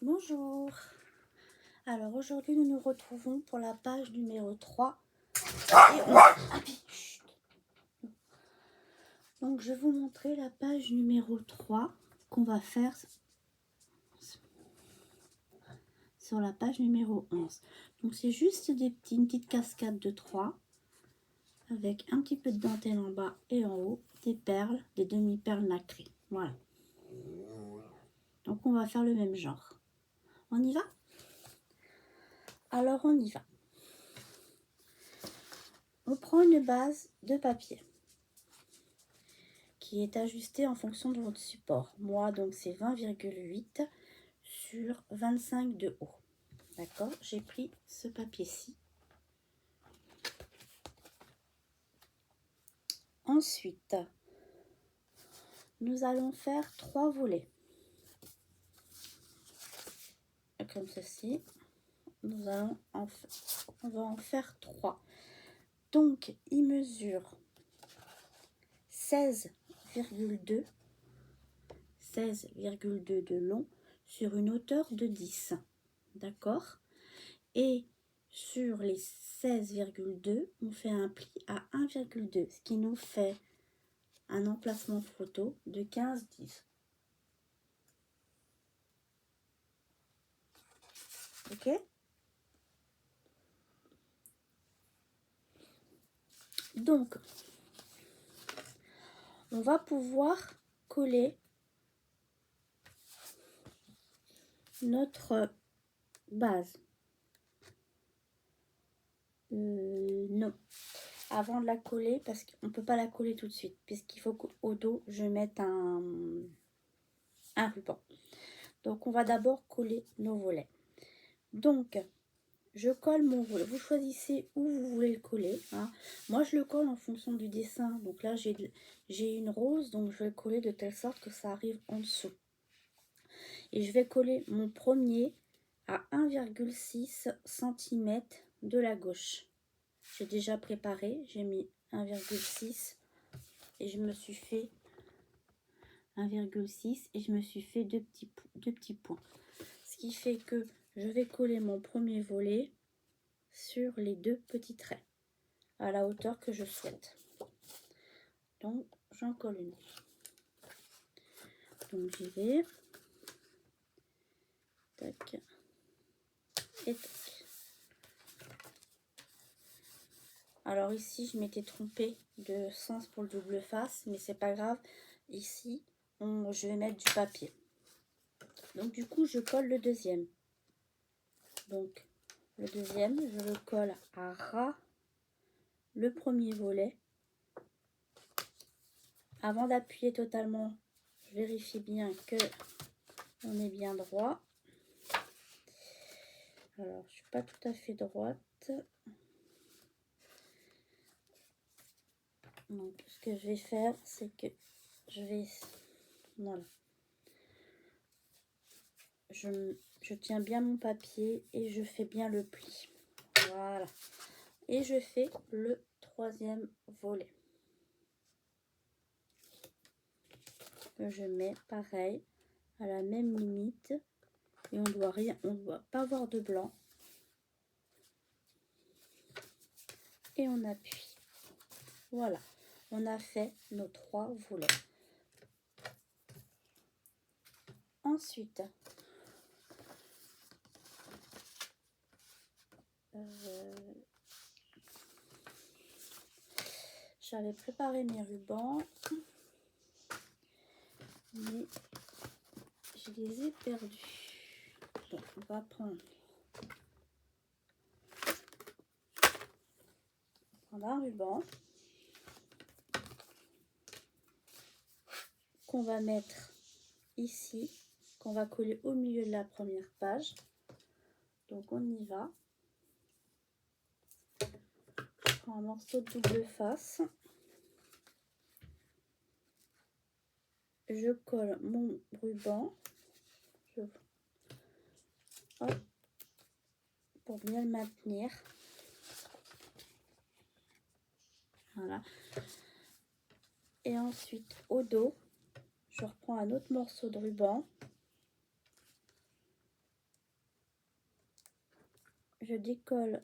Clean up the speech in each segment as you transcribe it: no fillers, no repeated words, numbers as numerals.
Bonjour. Alors aujourd'hui nous nous retrouvons pour la page numéro 3 et chut. Donc je vais vous montrer la page numéro 3 qu'on va faire sur la page numéro 11. Donc c'est juste une petite cascade de 3 avec un petit peu de dentelle en bas et en haut, des perles, des demi-perles nacrées. Voilà. Donc on va faire le même genre. On y va? Alors on y va. On prend une base de papier qui est ajustée en fonction de votre support. Moi, donc c'est 20,8 sur 25 de haut. D'accord? J'ai pris ce papier-ci. Ensuite, nous allons faire 3 volets. Comme ceci. On va en faire 3. Donc, il mesure 16,2 de long sur une hauteur de 10. D'accord? Et sur les 16,2, on fait un pli à 1,2, ce qui nous fait un emplacement photo de 15-10. Ok? Donc, on va pouvoir coller notre base. Non. Avant de la coller, parce qu'on ne peut pas la coller tout de suite, puisqu'il faut qu'au dos, je mette un ruban. Donc, on va d'abord coller nos volets. Donc, je colle mon volet. Vous choisissez où vous voulez le coller. Hein. Moi, je le colle en fonction du dessin. Donc là, j'ai une rose, donc je vais le coller de telle sorte que ça arrive en dessous. Et je vais coller mon premier à 1,6 cm de la gauche. J'ai déjà préparé, j'ai mis 1,6 et je me suis fait 1,6 et je me suis fait deux petits points. Ce qui fait que je vais coller mon premier volet sur les 2 petits traits à la hauteur que je souhaite. Donc j'en colle une. Donc j'y vais. Tac. Et tac. Alors ici je m'étais trompée de sens pour le double face, mais c'est pas grave. Ici je vais mettre du papier. Donc du coup je colle le deuxième. Donc le deuxième je le colle à ras le premier volet. Avant d'appuyer totalement, je vérifie bien que on est bien droit. Alors je suis pas tout à fait droite. Donc ce que je vais faire, c'est que je vais, voilà, je tiens bien mon papier et je fais bien le pli. Voilà. Et je fais le troisième volet. Que je mets pareil à la même limite. Et on doit pas avoir de blanc. Et on appuie. Voilà. On a fait nos 3 volets. Ensuite, j'avais préparé mes rubans, mais je les ai perdus. Donc, on va prendre un ruban qu'on va mettre ici, qu'on va coller au milieu de la première page. Donc on y va. Je prends un morceau de double face. Je colle mon ruban. Hop, pour bien le maintenir. Voilà. Et ensuite au dos, je reprends un autre morceau de ruban. je décolle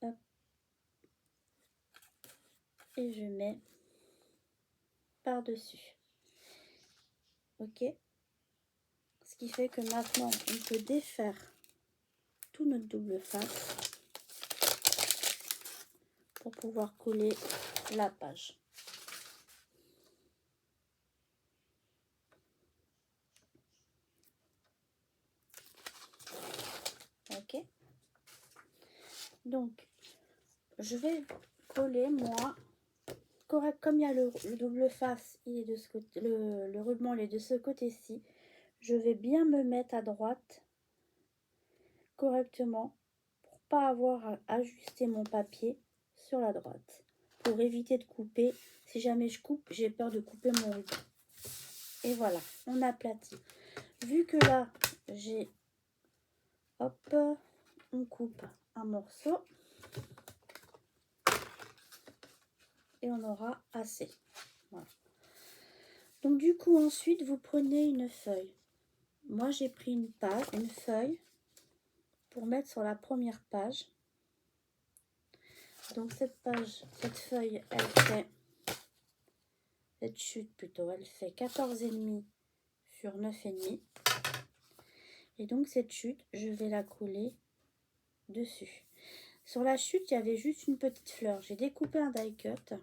hop, et je mets par-dessus. Ok, ce qui fait que maintenant on peut défaire tout notre double face pour pouvoir coller la page. Ok, donc je vais coller moi correct comme il y a le double face, il est de ce côté, le ruban il est de ce côté-ci. Je vais bien me mettre à droite correctement pour pas avoir à ajuster mon papier sur la droite, pour éviter de couper. Si jamais je coupe, j'ai peur de couper mon ruban. Et voilà, on aplatit. Vu que là j'ai, hop, on coupe un morceau et on aura assez. Voilà. Donc du coup ensuite vous prenez une feuille. Moi j'ai pris une feuille pour mettre sur la première page. Donc cette feuille, cette chute plutôt, elle fait 14,5 sur 9,5. Et donc cette chute, je vais la coller dessus. Sur la chute, il y avait juste une petite fleur. J'ai découpé un die cut.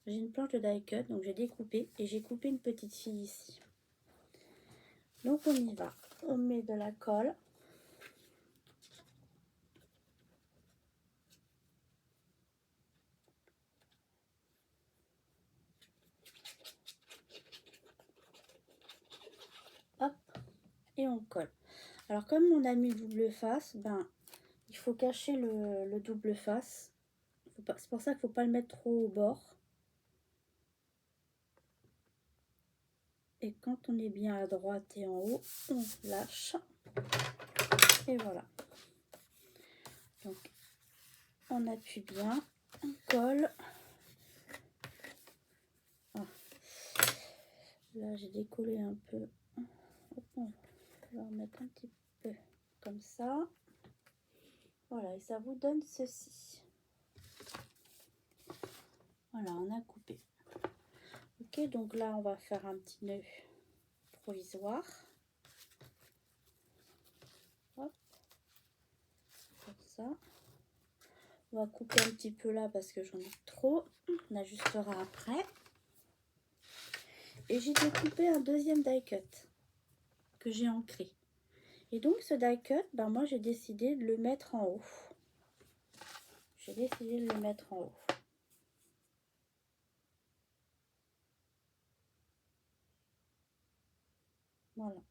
J'ai une planche de die cut, donc j'ai découpé et j'ai coupé une petite fille ici. Donc on y va. On met de la colle. Hop, et on colle. Alors comme on a mis le double face, ben il faut cacher le double face. C'est pour ça qu'il ne faut pas le mettre trop au bord. Et quand on est bien à droite et en haut, on lâche. Et voilà. Donc on appuie bien, on colle. Ah. Là j'ai décollé un peu. Hop, on va remettre un petit peu comme ça. Voilà, et ça vous donne ceci. Voilà, on a coupé. Ok, donc là on va faire un petit nœud provisoire. Hop, comme ça. On va couper un petit peu là parce que j'en ai trop. On ajustera après. Et j'ai découpé un deuxième die cut que j'ai ancré. Et donc ce die cut, ben moi j'ai décidé de le mettre en haut. J'ai décidé de le mettre en haut. Voilà.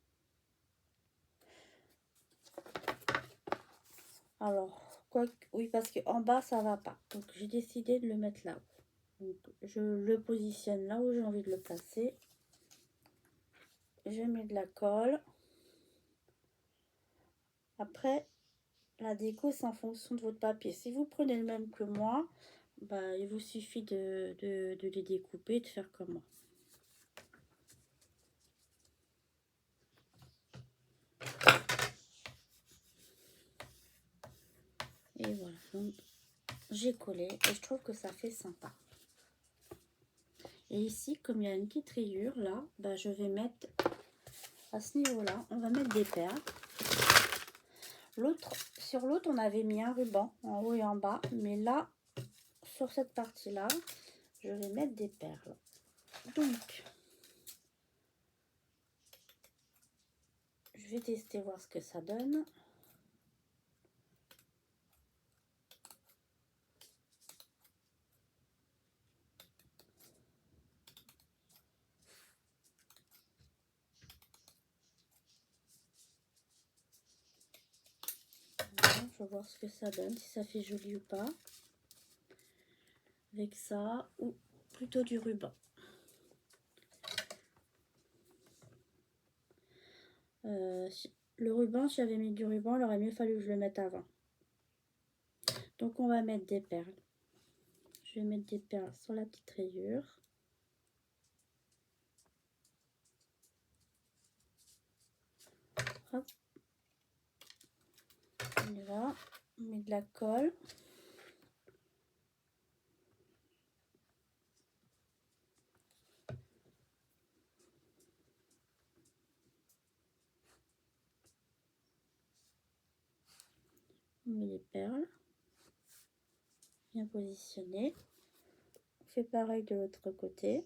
Alors, oui, parce qu'en bas ça va pas. Donc j'ai décidé de le mettre là-haut. Donc je le positionne là où j'ai envie de le placer. Je mets de la colle. Après, la déco, c'est en fonction de votre papier. Si vous prenez le même que moi, bah, il vous suffit de les découper, de faire comme moi. Et voilà, donc j'ai collé et je trouve que ça fait sympa. Et ici, comme il y a une petite rayure là, bah, je vais mettre à ce niveau-là, on va mettre des perles. Sur l'autre, on avait mis un ruban en haut et en bas, mais là, sur cette partie-là, je vais mettre des perles. Donc, je vais tester voir ce que ça donne. Je vais voir ce que ça donne, si ça fait joli ou pas. Avec ça, ou plutôt du ruban. Le ruban, si j'avais mis du ruban, il aurait mieux fallu que je le mette avant. Donc on va mettre des perles. Je vais mettre des perles sur la petite rayure. Hop. Là, on met de la colle. On met les perles. Bien positionnées. On fait pareil de l'autre côté.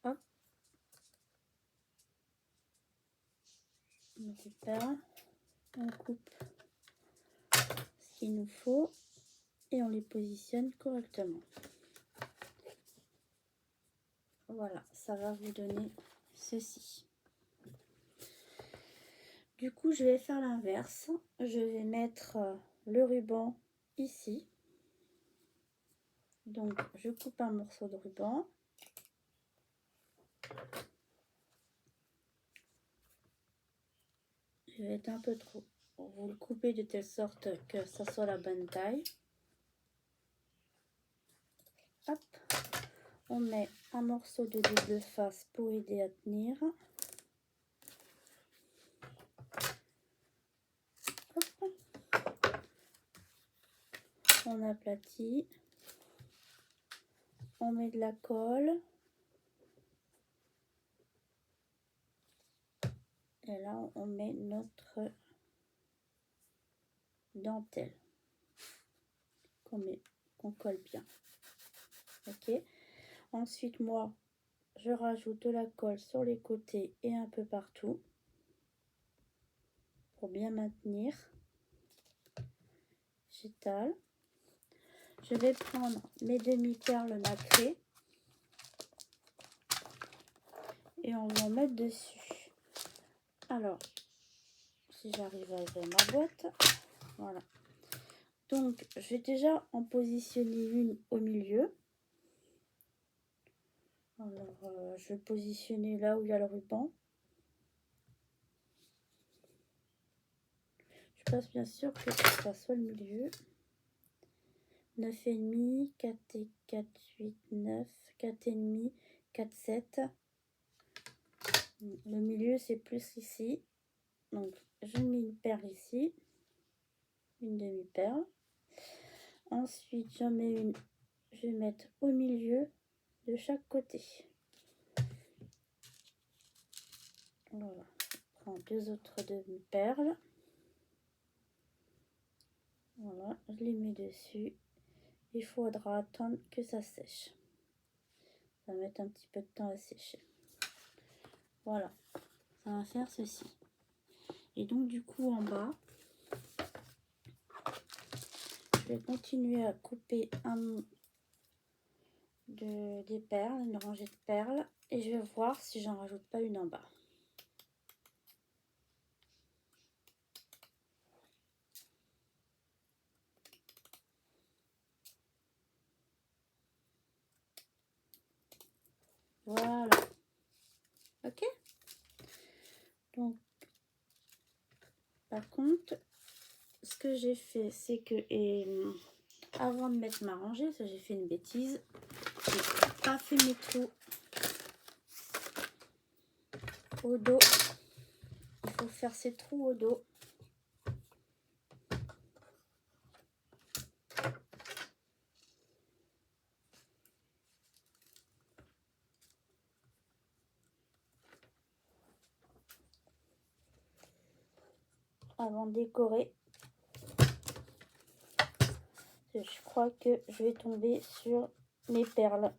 Hop. On met les perles. On coupe ce qu'il nous faut et on les positionne correctement. Voilà, ça va vous donner ceci. Du coup, je vais faire l'inverse. Je vais mettre le ruban ici. Donc, je coupe un morceau de ruban. Je vais être un peu trop. Vous le coupez de telle sorte que ça soit la bonne taille. Hop. On met un morceau de double face pour aider à tenir. Hop. On aplatit. On met de la colle. Et là, on met notre dentelle qu'on colle bien. Ok. Ensuite, moi, je rajoute de la colle sur les côtés et un peu partout pour bien maintenir. J'étale. Je vais prendre mes demi-perles nacrées et on va en mettre dessus. Alors, si j'arrive à ouvrir ma boîte, voilà. Donc, je vais déjà en positionner une au milieu. Alors, je vais positionner là où il y a le ruban. Je passe bien sûr que ça soit le milieu. 9,5, 4 et 4, 8, 9, 4,5, 4, 7. Le milieu, c'est plus ici. Donc, je mets une perle ici. Une demi-perle. Ensuite, j'en mets une. Je vais mettre au milieu de chaque côté. Voilà. Je prends deux autres demi-perles. Voilà, je les mets dessus. Il faudra attendre que ça sèche. Ça va mettre un petit peu de temps à sécher. Voilà, ça va faire ceci. Et donc du coup en bas, je vais continuer à couper des perles, une rangée de perles. Et je vais voir si j'en rajoute pas une en bas. Voilà. Ok. Donc, par contre, ce que j'ai fait, c'est que avant de mettre ma rangée, ça j'ai fait une bêtise. J'ai pas fait mes trous au dos. Il faut faire ces trous au dos. Avant de décorer. Je crois que je vais tomber sur mes perles.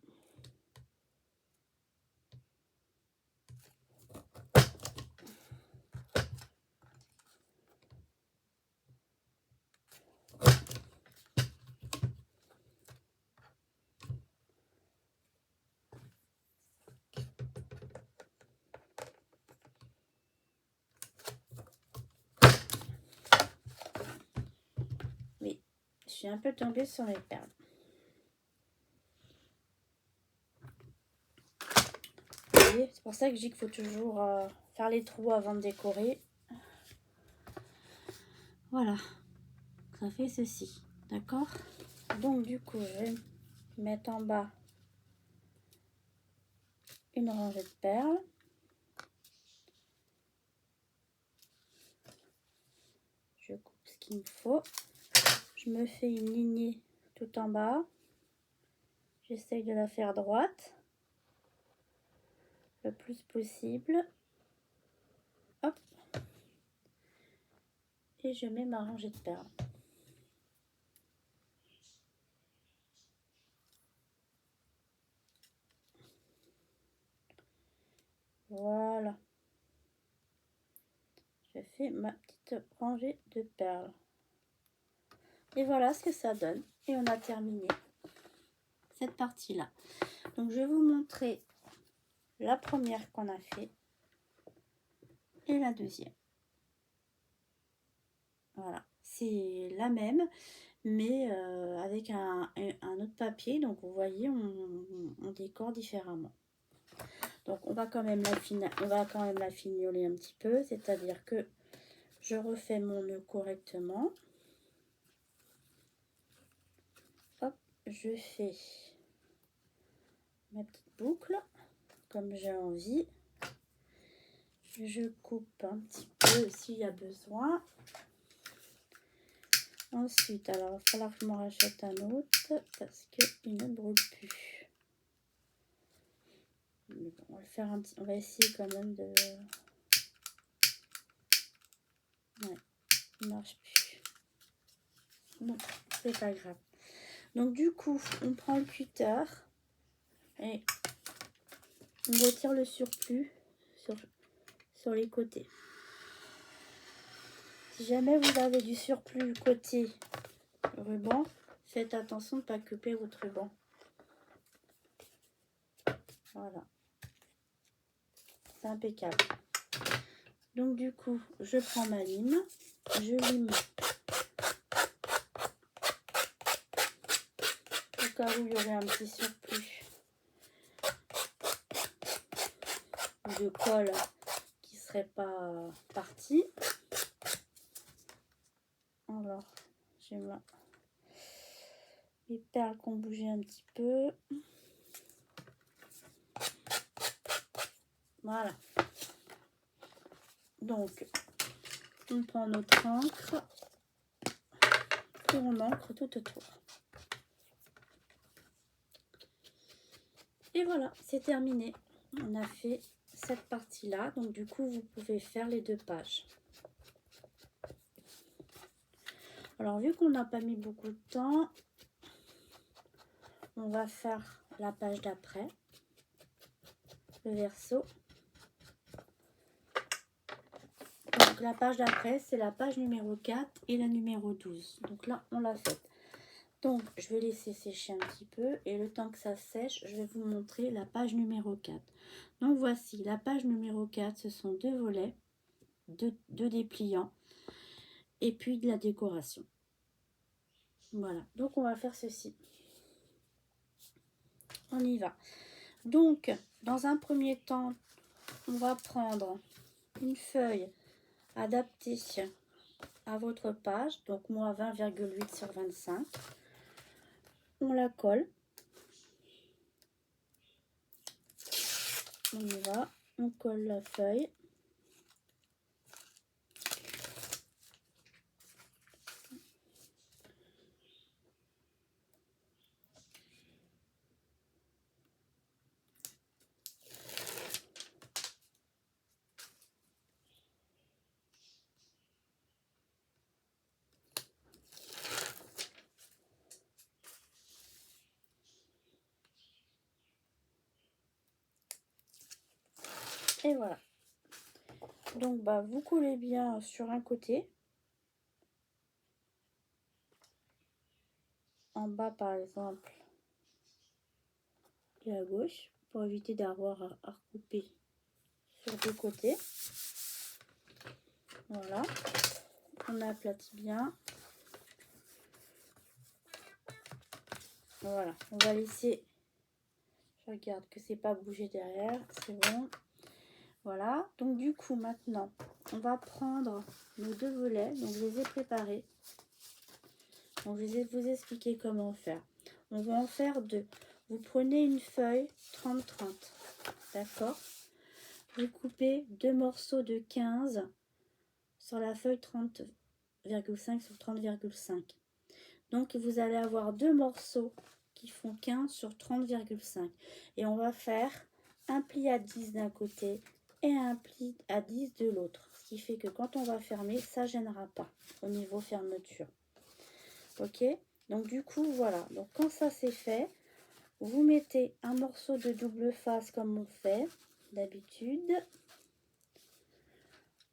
Oui, je suis un peu tombée sur mes perles. C'est pour ça que je dis qu'il faut toujours faire les trous avant de décorer. Voilà, ça fait ceci, d'accord? Donc du coup, je vais mettre en bas une rangée de perles. Je coupe ce qu'il me faut. Je me fais une lignée tout en bas. J'essaye de la faire droite le plus possible. Hop. Et je mets ma rangée de perles. Voilà. Je fais ma petite rangée de perles. Et voilà ce que ça donne. Et on a terminé cette partie-là. Donc, je vais vous montrer la première qu'on a fait et la deuxième. Voilà. C'est la même, mais avec un autre papier. Donc, vous voyez, on décore différemment. Donc, on va quand même la fignoler un petit peu. C'est-à-dire que je refais mon nœud correctement. Hop, je fais ma petite boucle comme j'ai envie. Je coupe un petit peu s'il y a besoin. Ensuite, alors il va falloir que je m'en rachète un autre parce qu'il ne brûle plus. Mais bon, on va le faire un petit. On va essayer quand même de. Ouais, il marche plus. Bon, c'est pas grave. Donc du coup, on prend le cutter et on retire le surplus sur les côtés. Si jamais vous avez du surplus côté ruban, faites attention de ne pas couper votre ruban. Voilà. C'est impeccable. Donc du coup, je prends ma lime, je lime au cas où il y aurait un petit surplus de colle qui serait pas parti. Alors, j'ai mes perles qui ont bougé un petit peu. Voilà. Donc, on prend notre encre et on encre tout autour. Et voilà, c'est terminé. On a fait cette partie-là. Donc, du coup, vous pouvez faire les 2 pages. Alors, vu qu'on n'a pas mis beaucoup de temps, on va faire la page d'après, le verso. Donc, la page d'après, c'est la page numéro 4 et la numéro 12. Donc là, on l'a faite. Donc, je vais laisser sécher un petit peu. Et le temps que ça sèche, je vais vous montrer la page numéro 4. Donc, voici la page numéro 4. Ce sont 2 volets, 2 dépliants et puis de la décoration. Voilà. Donc, on va faire ceci. On y va. Donc, dans un premier temps, on va prendre une feuille adaptée à votre page. Donc, moi, 20,8 sur 25. On la colle. On y va. On colle la feuille. Et voilà. Donc, bah, vous collez bien sur un côté. En bas, par exemple, et à gauche, pour éviter d'avoir à recouper sur 2 côtés. Voilà. On aplatit bien. Voilà. On va laisser... Je regarde que c'est pas bougé derrière. C'est bon. Voilà. Donc, du coup, maintenant, on va prendre nos 2 volets. Donc, je les ai préparés. Donc, je vais vous expliquer comment faire. On va en faire 2. Vous prenez une feuille 30-30. d'accord? Vous coupez 2 morceaux de 15 sur la feuille 30,5 sur 30,5. Donc vous allez avoir 2 morceaux qui font 15 sur 30,5. Et on va faire un pli à 10 d'un côté et un pli à 10 de l'autre. Ce qui fait que quand on va fermer, ça ne gênera pas au niveau fermeture. Ok? Donc du coup, voilà. Donc quand ça c'est fait, vous mettez un morceau de double face comme on fait d'habitude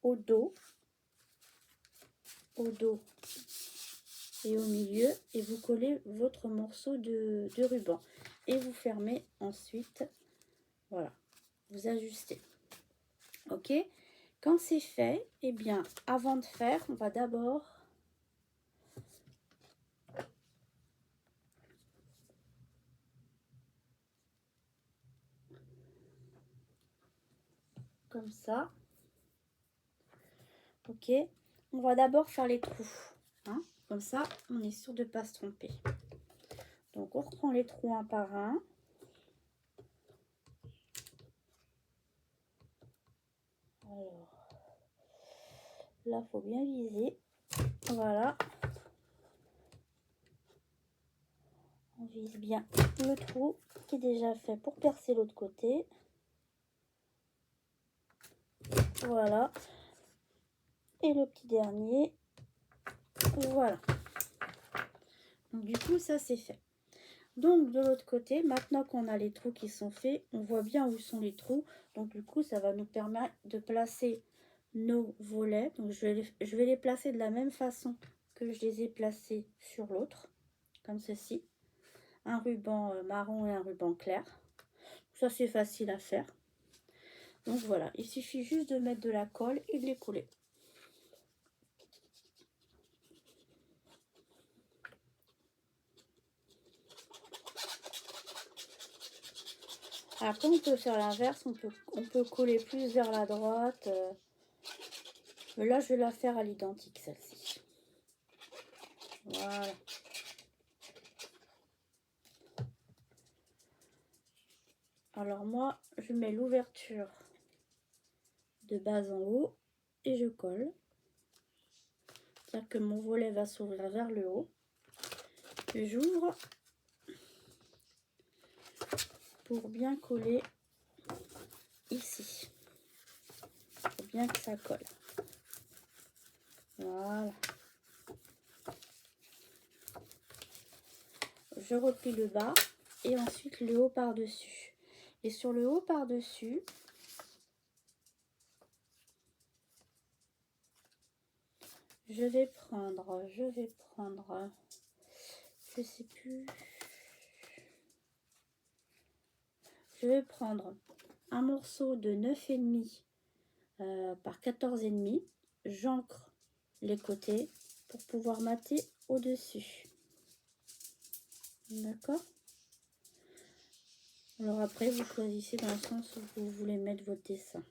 au dos et au milieu, et vous collez votre morceau de ruban et vous fermez ensuite. Voilà, vous ajustez. Ok, quand c'est fait, et bien avant de faire, on va d'abord comme ça. Ok, on va d'abord faire les trous, hein, comme ça on est sûr de ne pas se tromper. Donc on reprend les trous un par un. Alors là, faut bien viser. Voilà, on vise bien le trou qui est déjà fait pour percer l'autre côté. Voilà, et le petit dernier. Voilà, donc du coup ça c'est fait. Donc de l'autre côté, maintenant qu'on a les trous qui sont faits, on voit bien où sont les trous. Donc du coup ça va nous permettre de placer nos volets. Donc je vais les placer de la même façon que je les ai placés sur l'autre, comme ceci. Un ruban marron et un ruban clair. Ça c'est facile à faire. Donc voilà, il suffit juste de mettre de la colle et de les coller. Après on peut faire l'inverse, on peut coller plus vers la droite. Mais là je vais la faire à l'identique celle-ci. Voilà. Alors moi je mets l'ouverture de bas en haut et je colle. C'est-à-dire que mon volet va s'ouvrir vers le haut. J'ouvre pour bien coller ici. Pour bien que ça colle. Voilà. Je replie le bas et ensuite le haut par-dessus. Et sur le haut par-dessus, je vais prendre, je sais plus, je vais prendre un morceau de 9,5 par 14,5. J'ancre les côtés pour pouvoir mater au-dessus. D'accord? Alors après, vous choisissez dans le sens où vous voulez mettre votre dessin.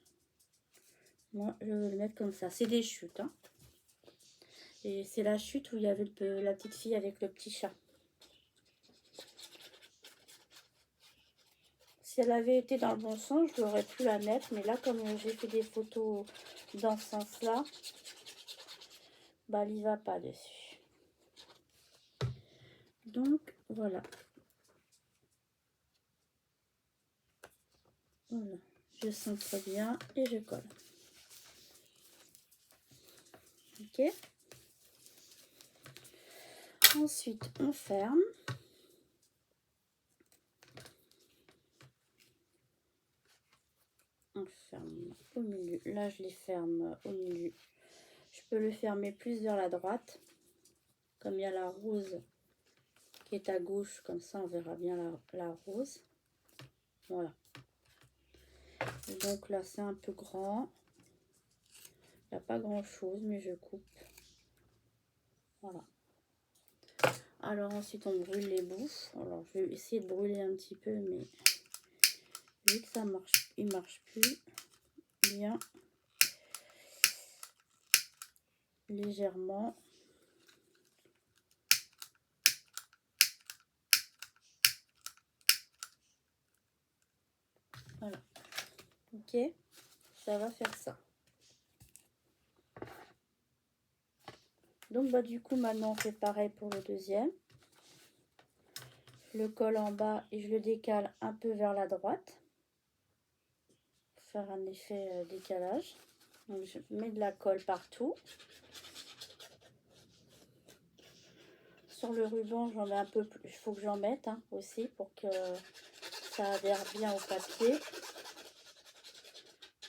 Moi, je vais le mettre comme ça. C'est des chutes, hein. Et c'est la chute où il y avait la petite fille avec le petit chat. Si elle avait été dans le bon sens, je l'aurais pu la mettre. Mais là, comme j'ai fait des photos dans ce sens-là, bah, elle n'y va pas dessus. Donc, voilà. Voilà. Je centre bien et je colle. Ok. Ensuite, on ferme. On ferme au milieu. Là, je les ferme au milieu. Je peux le fermer plus vers la droite. Comme il y a la rose qui est à gauche, comme ça, on verra bien la rose. Voilà. Et donc là, c'est un peu grand. Il n'y a pas grand-chose, mais je coupe. Voilà. Alors ensuite, on brûle les bouts. Alors, je vais essayer de brûler un petit peu, mais vu que ça marche, il marche plus bien. Légèrement. Voilà. Ok, ça va faire ça. Donc bah du coup maintenant on fait pareil pour le deuxième. Je le colle en bas et je le décale un peu vers la droite pour faire un effet décalage. Donc je mets de la colle partout. Sur le ruban j'en mets un peu plus, il faut que j'en mette hein, aussi pour que ça adhère bien au papier.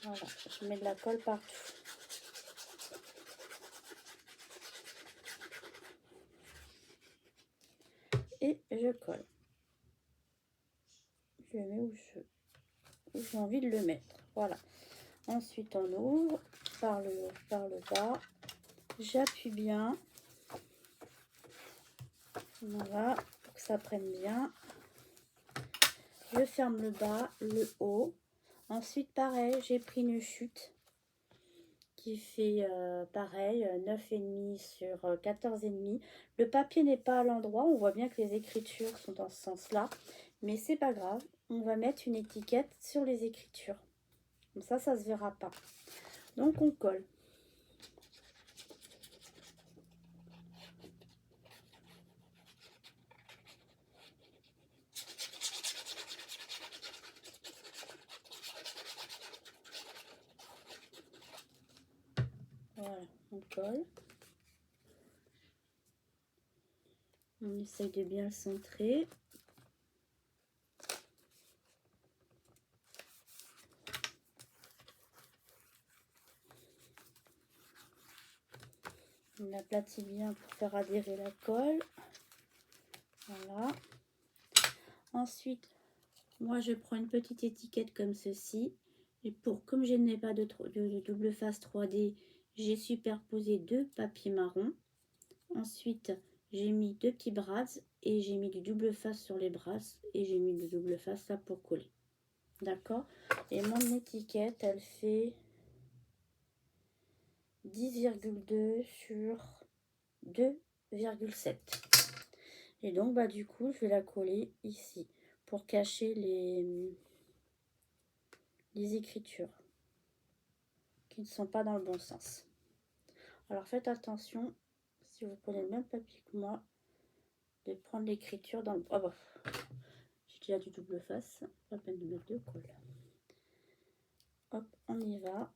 Voilà, je mets de la colle partout. Et je colle. Je le mets où j'ai envie de le mettre. Voilà. Ensuite, on ouvre par le bas. J'appuie bien. Voilà, pour que ça prenne bien. Je ferme le bas, le haut. Ensuite, pareil, j'ai pris une chute qui fait pareil, 9,5 sur 14,5. Le papier n'est pas à l'endroit. On voit bien que les écritures sont dans ce sens-là. Mais c'est pas grave. On va mettre une étiquette sur les écritures. Comme ça se verra pas. Donc, on colle. Voilà, on colle. On essaye de bien le centrer. On aplatit bien pour faire adhérer la colle. Voilà. Ensuite, moi je prends une petite étiquette comme ceci. Et comme je n'ai pas de double face 3D, j'ai superposé deux papiers marron. Ensuite, j'ai mis deux petits brads et j'ai mis du double face sur les brads et j'ai mis du double face là pour coller. D'accord? Et mon étiquette, elle fait 10,2 sur 2,7. Et donc, bah, du coup, je vais la coller ici pour cacher les écritures qui ne sont pas dans le bon sens. Alors, faites attention, si vous prenez le même papier que moi, de prendre l'écriture dans le... Oh bah, j'ai déjà du double face, pas la peine de mettre de colle. Hop, on y va.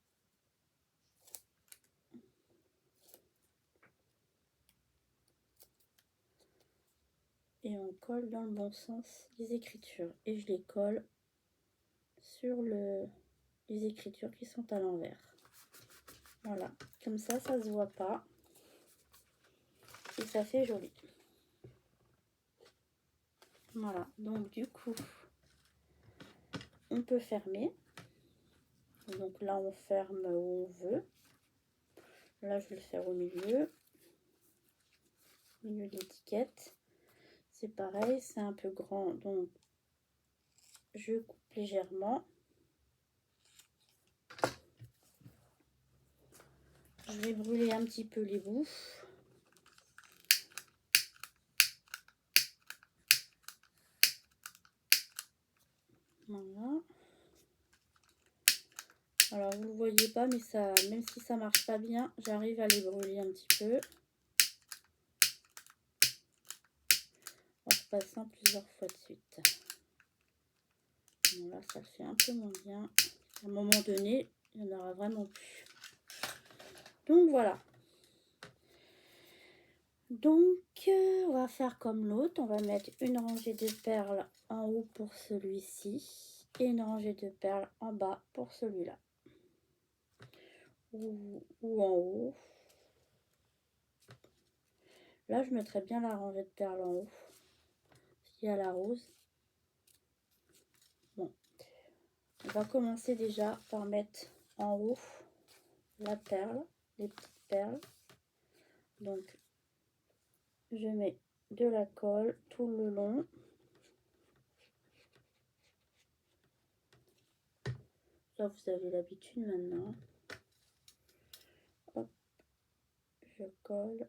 Et on colle dans le bon sens les écritures. Et je les colle sur les écritures qui sont à l'envers. Voilà, comme ça se voit pas. Et ça fait joli. Voilà, donc du coup, on peut fermer. Donc là, on ferme où on veut. Là, je vais le faire au milieu de l'étiquette. C'est pareil, c'est un peu grand, donc je coupe légèrement. Je vais brûler un petit peu les bouts. Voilà. Alors, vous ne le voyez pas, mais ça, même si ça marche pas bien, j'arrive à les brûler un petit peu. En repassant plusieurs fois de suite. Voilà, ça le fait un peu moins bien. À un moment donné, il n'y en aura vraiment plus. Donc, voilà. Donc, on va faire comme l'autre. On va mettre une rangée de perles en haut pour celui-ci. Et une rangée de perles en bas pour celui-là. Ou en haut. Là, je mettrais bien la rangée de perles en haut. Il y a la rose. Bon. On va commencer déjà par mettre en haut la perle, les petites perles. Donc, je mets de la colle tout le long. Ça, vous avez l'habitude maintenant. Hop, je colle.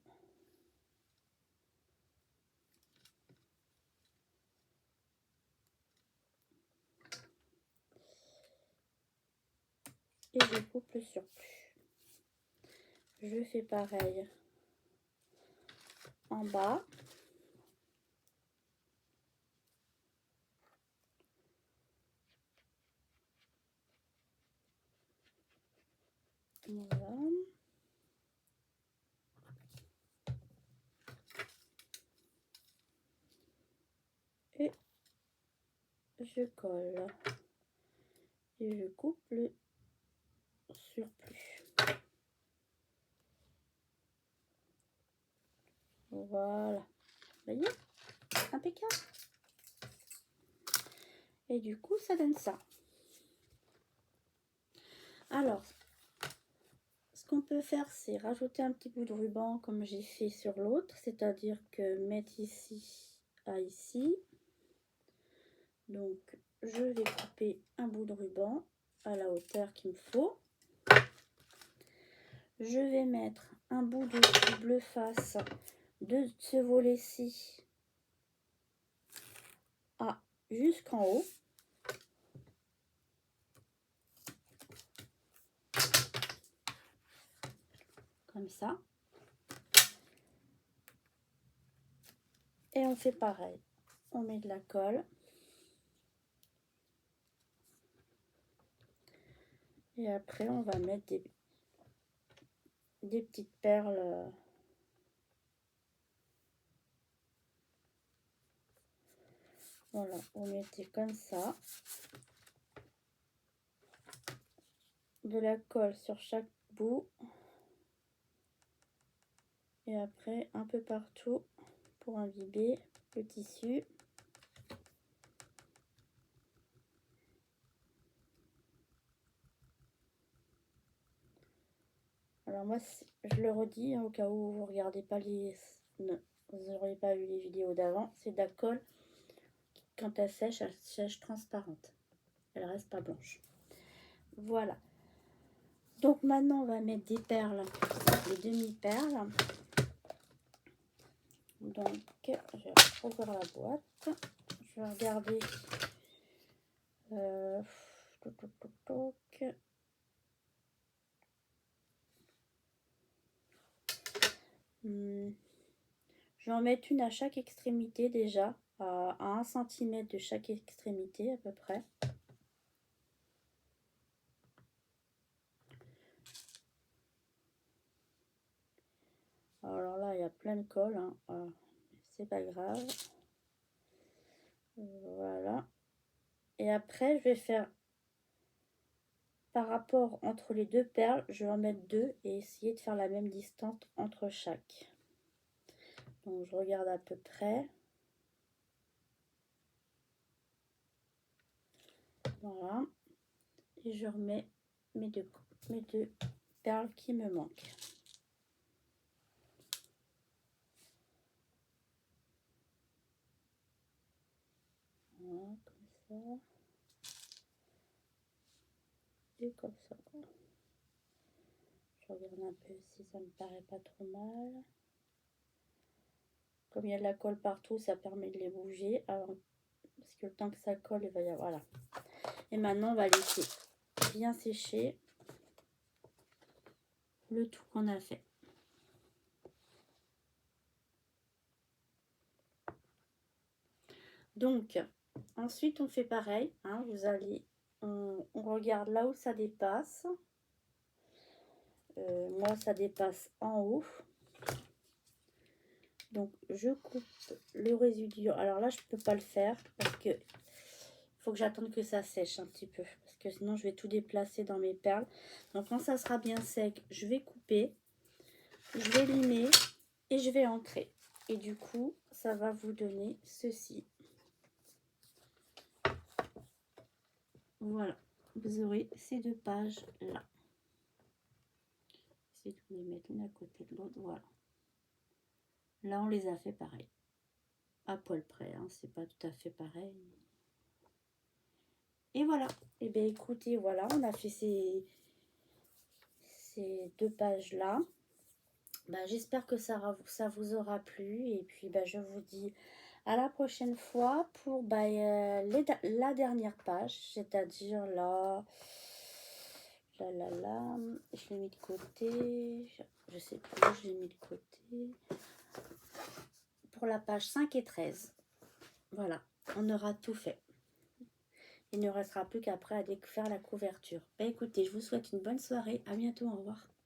et je coupe le surplus. Je fais pareil en bas. Voilà. Et je colle. Et je coupe le surplus. Voilà. Vous voyez? Impeccable. Et du coup, ça donne ça. Alors, ce qu'on peut faire, c'est rajouter un petit bout de ruban comme j'ai fait sur l'autre. C'est-à-dire que mettre ici à ici. Donc, je vais couper un bout de ruban à la hauteur qu'il me faut. Je vais mettre un bout de bleu face de ce volet-ci à jusqu'en haut. Comme ça. Et on fait pareil. On met de la colle. Et après, on va mettre des petites perles. Voilà, on mettait comme ça. De la colle sur chaque bout. Et après, un peu partout pour imbiber le tissu. Alors moi, je le redis, hein, au cas où vous regardez pas vous n'aurez pas vu les vidéos d'avant, c'est de la colle. Quand elle sèche transparente. Elle reste pas blanche. Voilà. Donc maintenant, on va mettre des perles, des demi-perles. Donc, je vais ouvrir la boîte. Je vais regarder. Je vais en mettre une à chaque extrémité déjà, à 1 cm de chaque extrémité à peu près. Alors là, il y a plein de colle, hein. C'est pas grave. Voilà. Et après, je vais faire par rapport entre les deux perles, je vais en mettre deux et essayer de faire la même distance entre chaque. Donc, je regarde à peu près. Voilà. Et je remets mes deux perles qui me manquent. Voilà, comme ça. Et comme ça. Je regarde un peu si ça me paraît pas trop mal. Comme il y a de la colle partout, ça permet de les bouger. Alors, parce que le temps que ça colle, il va y avoir... Voilà. Et maintenant, on va laisser bien sécher le tout qu'on a fait. Donc, ensuite, on fait pareil. Hein, vous allez... On regarde là où ça dépasse. Moi, ça dépasse en haut. Donc, je coupe le résidu. Alors là, je peux pas le faire parce que faut que j'attende que ça sèche un petit peu. Parce que sinon, je vais tout déplacer dans mes perles. Donc, quand ça sera bien sec, je vais couper. Je vais limer et je vais ancrer. Et du coup, ça va vous donner ceci. Voilà. Vous aurez ces deux pages là. Essayez de les mettre l'une à côté de l'autre. Voilà. Là, on les a fait pareil. À poil près, hein, c'est pas tout à fait pareil. Et voilà. Et bien écoutez, voilà, on a fait ces deux pages là. Ben, j'espère que ça vous aura plu. Et puis ben, je vous dis à la prochaine fois pour la dernière page, c'est-à-dire là là là, je l'ai mis de côté, je sais plus où je l'ai mis de côté. Pour la page 5 et 13. Voilà, on aura tout fait. Il ne restera plus qu'après à faire la couverture. Bah écoutez, je vous souhaite une bonne soirée. À bientôt, au revoir.